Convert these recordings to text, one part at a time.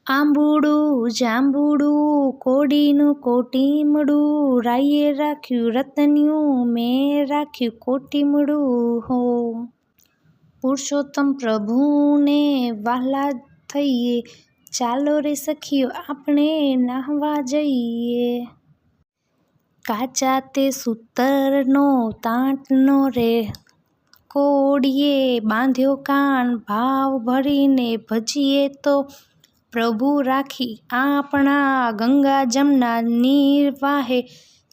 આંબુડું જાંબુડું કોડીનું કોટીમડું, રાયે રાખ્યું રતન્યું મેં રાખ્યું કોટીમડું હો. પુરુષોત્તમ પ્રભુને વહાલા થઈએ, ચાલો રે સખીઓ આપણે નાહવા જઈએ. કાચા તે સૂતરનો તાંતનો રે કોડીએ, બાંધ્યો કાન ભાવ ભરીને ભજીએ તો પ્રભુ રાખી આપણા ગંગા જમના નિર્વાહે.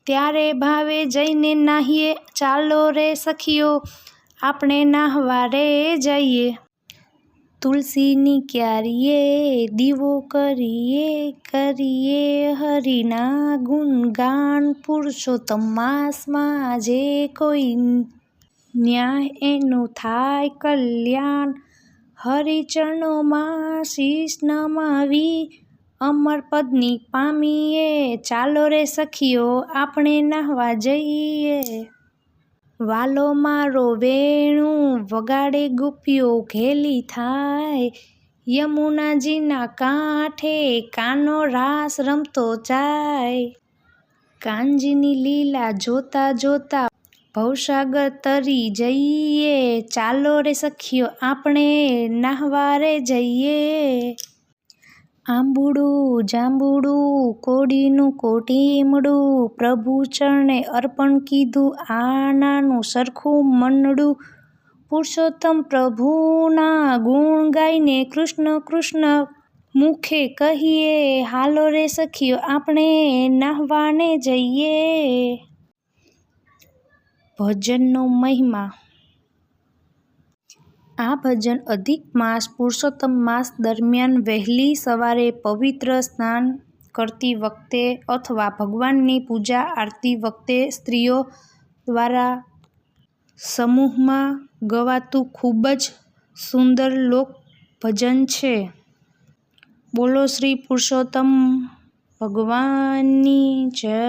ત્યારે ભાવે જઈને નાહીએ, ચાલો રે સખીઓ આપણે નાહવા રે જઈએ. તુલસીની ક્યારીએ દીવો કરીએ, કરીએ હરિના ગુણગાન. પુરુષોત્તમ માસમાં જે કોઈ ન્યાય એનું થાય કલ્યાણ. હરિચરણોમાં શીશ નમાવી અમર પદની પામીએ, ચાલો રે સખીઓ આપણે નાહવા જઈએ. વાલો મારો વેણું વગાડે ગોપીઓ ઘેલી થાય, યમુનાજીના કાંઠે કાનો રાસ રમતો જાય. કાનજીની લીલા જોતા જોતા ભવસાગર તરી જઈએ, ચાલો રે સખીઓ આપણે નાહવા રે જઈએ. આંબુડું જાંબુડું કોડીનું કોટીમડું, પ્રભુ ચરણે અર્પણ કીધું આ નાનું સરખું મનડું. પુરુષોત્તમ પ્રભુના ગુણ ગાઈને કૃષ્ણ કૃષ્ણ મુખે કહીએ, હાલો રે સખીઓ આપણે નાહવાને જઈએ. ભજનનો મહિમા. આ ભજન અધિક માસ પુરુષોત્તમ માસ દરમિયાન વહેલી સવારે પવિત્ર સ્નાન કરતી વખતે અથવા ભગવાનની પૂજા આરતી વખતે સ્ત્રીઓ દ્વારા સમૂહમાં ગવાતું ખૂબ જ સુંદર લોક ભજન છે. બોલો શ્રી પુરુષોત્તમ ભગવાનની જય.